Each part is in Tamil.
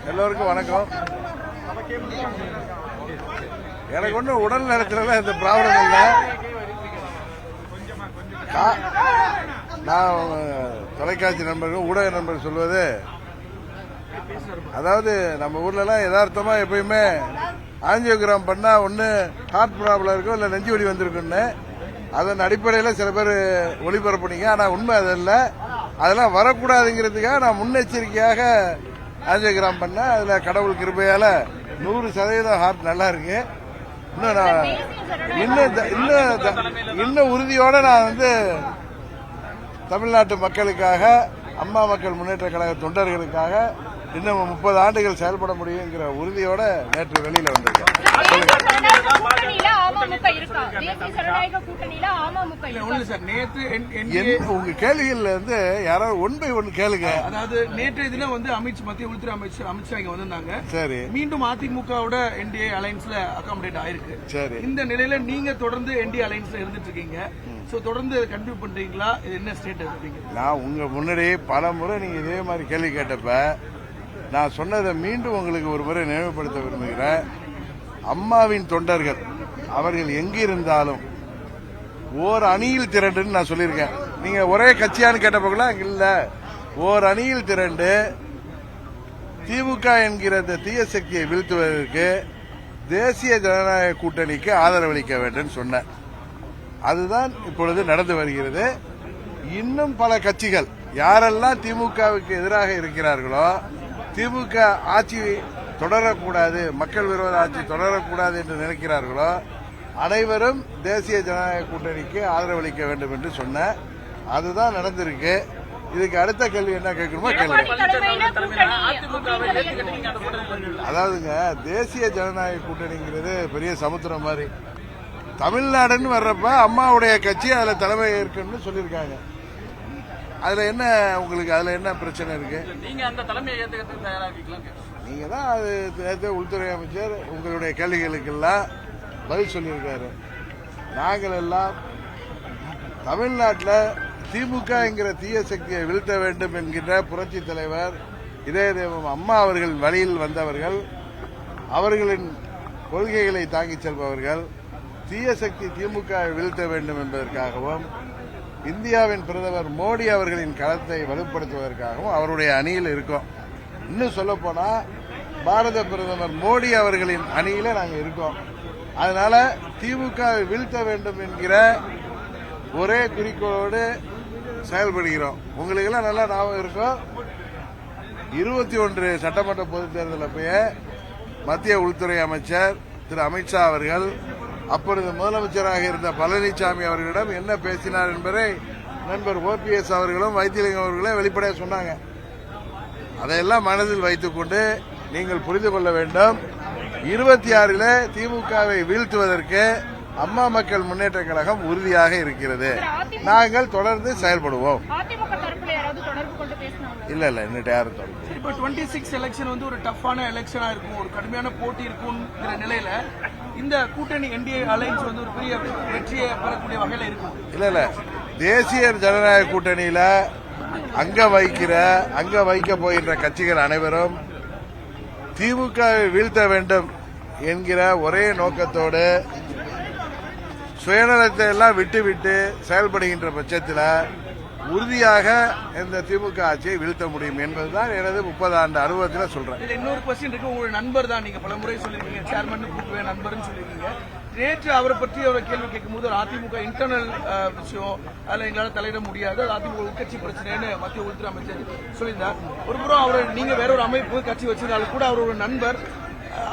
எல்லோருக்கும் வணக்கம். எனக்கு ஒன்றும் உடல் நலத்துல இந்த ப்ராப்ளம் இல்லை. நான் தொலைக்காட்சி நண்பர்கள் ஊடக நண்பர்கள் சொல்வது, அதாவது நம்ம ஊர்லலாம் யதார்த்தமா எப்பயுமே ஆஞ்சியோகிராம் பண்ணா ஒன்று ஹார்ட் ப்ராப்ளம் இருக்கும், இல்லை நெஞ்சு வலி வந்திருக்குன்னு அதன் அடிப்படையில் சில பேர் ஒளிபரப்புனீங்க. ஆனால் உண்மை அது இல்லை. அதெல்லாம் வரக்கூடாதுங்கிறதுக்காக நான் முன்னெச்சரிக்கையாக ஆஞ்சியோகிராம் பண்ண. அதில் கடவுள் கிருபையால் 100% ஹார்ட் நல்லா இருக்கு. இன்னும் உறுதியோட நான் தமிழ்நாட்டு மக்களுக்காக, அம்மா மக்கள் முன்னேற்ற கழக தொண்டர்களுக்காக இன்னும் 30 ஆண்டுகள் செயல்பட முடியுங்கிற உறுதியோட நேற்று வெளியில வந்திருக்கேன். உங்க கேள்விகள்ல யாராவது ஒன் பை ஒன் கேளுங்க. அதாவது நேற்றைய தினம் மத்திய உள்துறை அமைச்சர் அமித்ஷா இங்க வந்திருந்தாங்க. சரி, மீண்டும் அதிமுகவோட என்டிஏ அலைன்ஸ்ல அகாமடேட் ஆயிருக்கு. சரி, இந்த நிலையில நீங்க தொடர்ந்து என்டிஏ அலைன்ஸ்ல இருந்துட்டு இருக்கீங்க. சோ தொடர்ந்து கண்டினியூ பண்றீங்களா? இது என்ன ஸ்டேட் இருக்கீங்க? நான் உங்க முன்னாடி பல முறை நீங்க இதே மாதிரி கேள்வி கேட்டப்ப நான் சொன்னதை மீண்டும் உங்களுக்கு ஒரு முறை நினைவுபடுத்த விரும்புகிறேன். அம்மாவின் தொண்டர்கள் அவர்கள் எங்கிருந்தாலும் ஓர் அணியில் திரண்டுன்னு நான் சொல்லியிருக்கேன். நீங்க ஒரே கட்சியான்னு கேட்டப்போங்களா? இல்ல, ஓர் அணியில் திரண்டு திமுக என்கிற இந்த தீய சக்தியை வீழ்த்துவதற்கு தேசிய ஜனநாயக கூட்டணிக்கு ஆதரவளிக்க வேண்டும் சொன்னேன். அதுதான் இப்பொழுது நடந்து வருகிறது. இன்னும் பல கட்சிகள் யாரெல்லாம் திமுகவுக்கு எதிராக இருக்கிறார்களோ, திமுக ஆட்சி தொடரக்கூடாது, மக்கள் விரோத ஆட்சி தொடரக்கூடாது என்று நினைக்கிறார்களோ அனைவரும் தேசிய ஜனநாயக கூட்டணிக்கு ஆதரவளிக்க வேண்டும் என்று சொன்ன. அதுதான் நடந்திருக்கு. இதுக்கு அடுத்த கேள்வி என்ன கேட்கணுமோ கேள்வி. அதாவதுங்க, தேசிய ஜனநாயக கூட்டணிங்கிறது பெரிய சமுத்திரம் மாதிரி. தமிழ்நாடுன்னு வர்றப்ப அம்மாவுடைய கட்சி அதுல தலைமை ஏற்கனவே சொல்லியிருக்காங்க. அதுல என்ன உங்களுக்கு அதுல என்ன பிரச்சனை இருக்கு? நீங்க அந்த தலைமையை ஏத்துக்கிறதுக்கு தயாரா இருக்கீங்களா? நீங்க தான் அது நேற்று உள்துறை அமைச்சர் உங்களுடைய கேள்விகளுக்கெல்லாம் பதில் சொல்லியிருக்காரு. நாங்கள் எல்லாம் தமிழ்நாட்டில் திமுக என்கிற தீய சக்தியை வீழ்த்த வேண்டும் என்கின்ற புரட்சி தலைவர் இதய தெய்வம் அம்மா அவர்கள் வழியில் வந்தவர்கள், அவர்களின் கொள்கைகளை தாங்கிச் செல்பவர்கள். தீய சக்தி திமுகவை வீழ்த்த வேண்டும் என்பதற்காகவும் இந்தியாவின் பிரதமர் மோடி அவர்களின் களத்தை வலுப்படுத்துவதற்காகவும் அவருடைய அணியில் இருக்கோம். இன்னும் சொல்ல போனா பாரத பிரதமர் மோடி அவர்களின் அணியில நாங்கள் இருக்கோம். அதனால திமுகவை வீழ்த்த வேண்டும் என்கிற ஒரே குறிக்கோளோடு செயல்படுகிறோம். உங்களுக்கு எல்லாம் நல்லா ஞாபகம் இருக்கும். 21 சட்டமன்ற பொதுத் தேர்தல் அப்பயே மத்திய உள்துறை அமைச்சர் திரு அமித்ஷா அவர்கள் அப்பொழுது முதலமைச்சராக இருந்த பழனிசாமி அவர்களிடம் என்ன பேசினார் என்பதை நண்பர் OPS அவர்களும் வைத்திலிங்கம் அவர்களும் வெளிப்படையாக சொன்னாங்க. அதையெல்லாம் மனதில் வைத்துக் கொண்டு நீங்கள் புரிந்து கொள்ள வேண்டும். 26 திமுகவை வீழ்த்துவதற்கு அம்மா மக்கள் முன்னேற்ற கழகம் உறுதியாக இருக்கிறது. நாங்கள் தொடர்ந்து செயல்படுவோம். இல்ல இன்னும் யாரும் தொடர்ந்து. இப்போ 26 எலெக்ஷன் ஒரு டஃப்பான எலெக்ஷனா இருக்கும், ஒரு கடுமையான போட்டி இருக்கும்ங்கிற நிலையில இந்த கூட்டணி என்டிஏ அலைன்ஸ் ஒரு பெரிய வெற்றியை பெறக்கூடிய வகையில இருக்கும். இல்ல தேசிய ஜனநாயக கூட்டணியில அங்க வைக்க போகின்ற கட்சிகள் அனைவரும் திமுகவை வீழ்த்த வேண்டும் என்கிற ஒரே நோக்கத்தோடு சுயநலத்தை எல்லாம் விட்டுவிட்டு செயல்படுகின்ற பட்சத்தில் உறுதியாக இந்த திமுக ஆட்சியை வீழ்த்த முடியும் என்பதுதான் எனது 30 ஆண்டு அனுபவத்தில் சொல்றேன். இன்னொரு கொஸ்டின் இருக்கு. உங்க நண்பர் தான், நீங்க பல முறை சொல்லிருக்கீங்க, சேர்மன் நண்பர்னு சொல்லிருக்கீங்க. நேற்று அவரை பற்றி அவர் கேள்வி கேட்கும் போது அதிமுக இன்டர்னல் விஷயம், அதுல எங்களால தலையிட முடியாது, அதிமுக உட்கட்சி பிரச்சனைன்னு மத்திய உள்துறை அமைச்சர் சொல்லியிருந்தார். ஒரு புறம் அவர் நீங்க வேற ஒரு அமைப்பு கட்சி வச்சிருந்தாலும் கூட அவர் ஒரு நண்பர்,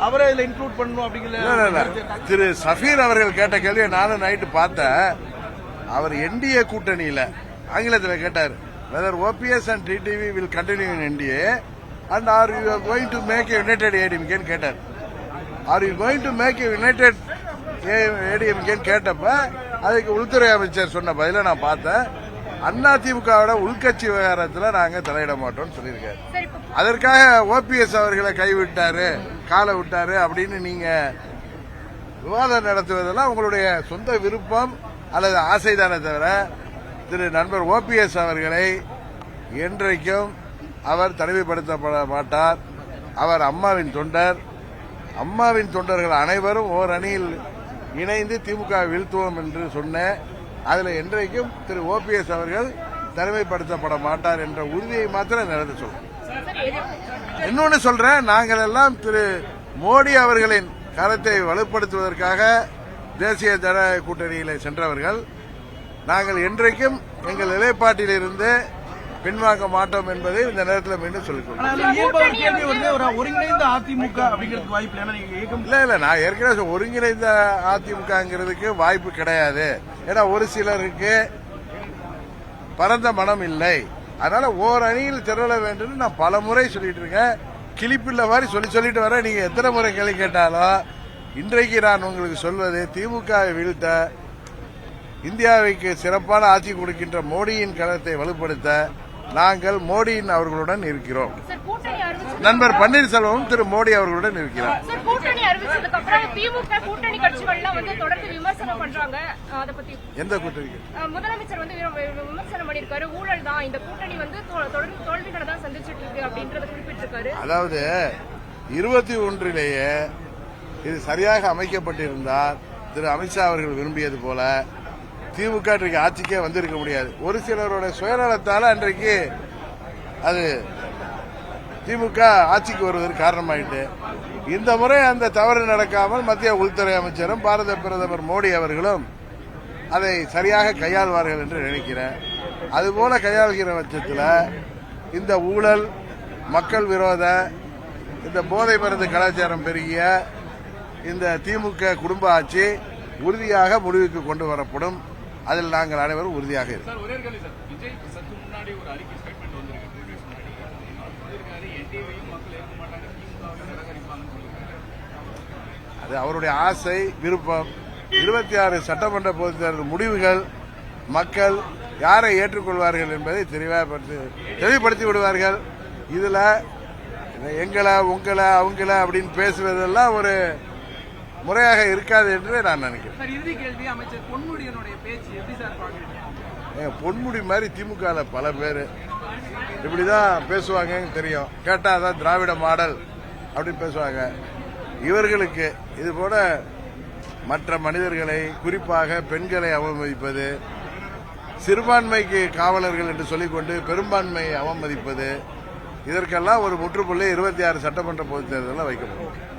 அவரை இதுல இன்க்ளூட் பண்ணணும் அப்படிங்கிற திரு சஃபீர் அவர்கள் கேட்ட கேள்வியை நானும் நைட்டு பார்த்தேன். அவர் என்டிஏ கூட்டணியில ஆங்கிலத்தில் கேட்டார், whether OPS and TTV will continue in NDA and are you going to make a united ADMK கேட்டார். are you going to make a united ADMK கேட்டப்ப அதுக்கு உள்துறை அமைச்சர் சொன்ன பதில நான் பார்த்தேன். அதிமுகவோட உள்கட்சி விவகாரத்தில் நாங்க தலையிட மாட்டோம்னு சொல்லியிருக்காரு. அதற்காக OPS அவர்களை கைவிட்டாரு, காலை விட்டாரு அப்படின்னு நீங்க விவாதம் நடத்துவதெல்லாம் உங்களுடைய சொந்த விருப்பம் அல்லது ஆசைதானே தவிர திரு நண்பர் OPS அவர்களை என்றைக்கும் அவர் தனிமைப்படுத்தப்பட மாட்டார். அவர் அம்மாவின் தொண்டர். அம்மாவின் தொண்டர்கள் அனைவரும் ஓர் அணியில் இணைந்து திமுக வீழ்த்துவோம் என்று சொன்னேன். அதில் என்றைக்கும் திரு ஓபிஎஸ் அவர்கள் தனிமைப்படுத்தப்பட மாட்டார் என்ற உறுதியை மாத்திரம் நிறைவேற்ற சொல்றேன். இன்னொன்னு சொல்றேன், நாங்கள் எல்லாம் திரு மோடி அவர்களின் கருத்தை வலுப்படுத்துவதற்காக தேசிய ஜனநாயக கூட்டணியில் சென்றவர்கள். நாங்கள் என்றைக்கும் எங்கள் நிலைப்பாட்டில் இருந்து பின்வாங்க மாட்டோம் என்பதை இந்த நேரத்தில் மீண்டும் சொல்லிக்கொள்கிறேன். ஒருங்கிணைந்த அதிமுக அப்படிங்கிறதுக்கு வாய்ப்பு இல்ல நான் ஏற்கனவே ஒருங்கிணைந்த அதிமுகங்கிறதுக்கு வாய்ப்பு கிடையாது. ஏன்னா ஒரு சிலருக்கு பரந்த மனம் இல்லை. அதனால ஓர் அணியில் திரள வேண்டும் நான் பல முறை சொல்லிட்டு இருக்கேன். கிளிப்பில்ல மாதிரி சொல்லிட்டு வரேன். நீங்க எத்தனை முறை கேள்வி கேட்டாலும் இன்றைக்கு நான் உங்களுக்கு சொல்வது, திமுகவை வீழ்த்த, இந்தியாவுக்கு சிறப்பான ஆட்சி கொடுக்கின்ற மோடியின் கருத்தை வலுப்படுத்த நாங்கள் மோடியின் அவர்களுடன் இருக்கிறோம். நண்பர் பன்னீர்செல்வம் திரு மோடி அவர்களுடன் இருக்கிறார். கூட்டணி அறிவிச்சதுக்கு அப்புறம் திமுக கூட்டணி கட்சிகள்லாம் வந்து தொடர்ந்து விமர்சனம் பண்றாங்க. அதை பத்தி எந்த கூட்டணி? முதலமைச்சர் வந்து விமர்சனம் பண்ணிருக்காரு. ஊழல் தான் இந்த கூட்டணி வந்து தொடர்ந்து தோல்விகளை தான் சந்திச்சிட்டு இருக்கு அப்படின்றத குறிப்பிட்டிருக்காரு. அதாவது 21 இது சரியாக அமைக்கப்பட்டிருந்தால் திரு அமித்ஷா அவர்கள் விரும்பியது போல திமுக இன்றைக்கு ஆட்சிக்கே வந்திருக்க முடியாது. ஒரு சிலரோட சுயநலத்தால அன்றைக்கு அது திமுக ஆட்சிக்கு வருவதற்கு காரணமாயிட்டு. இந்த முறை அந்த தவறு நடக்காமல் மத்திய உள்துறை அமைச்சரும் பாரத பிரதமர் மோடி அவர்களும் அதை சரியாக கையாள்வார்கள் என்று நினைக்கிறேன். அதுபோல கையாள்கிற பட்சத்தில் இந்த ஊழல், மக்கள் விரோத, இந்த போதை மருந்து கலாச்சாரம் பெருகிய இந்த திமுக குடும்ப ஆட்சி உறுதியாக முடிவுக்கு கொண்டு வரப்படும். அதில் நாங்கள் அனைவரும் உறுதியாக இருக்கிறோம். அது அவருடைய ஆசை, விருப்பம். 26 சட்டமன்ற பொதுத் தேர்தல் முடிவுகள் மக்கள் யாரை ஏற்றுக்கொள்வார்கள் என்பதை தெளிவுபடுத்தி விடுவார்கள். இதுல எங்களை, உங்களை, அவங்கள அப்படின்னு பேசுவதெல்லாம் ஒரு முறையாக இருக்காது என்று நான் நினைக்கிறேன். இறுதி கேள்வி, அமைச்சர் பொன்முடியினுடைய பேச்சு எப்படி சார் பாக்குறீங்க? பொன்முடி மாதிரி திமுக பல பேர் இப்படிதான் பேசுவாங்கன்னு தெரியும். கேட்டா அதான் திராவிட மாடல் அப்படின்னு பேசுவாங்க. இவர்களுக்கு இது போல மற்ற மனிதர்களை, குறிப்பாக பெண்களை அவமதிப்பது, சிறுபான்மைக்கு காவலர்கள் என்று சொல்லிக்கொண்டு பெரும்பான்மையை அவமதிப்பது, இதற்கெல்லாம் ஒரு முற்றுப்புள்ளி 26 சட்டமன்ற பொதுத் தேர்தலில் வைக்கப்படும்.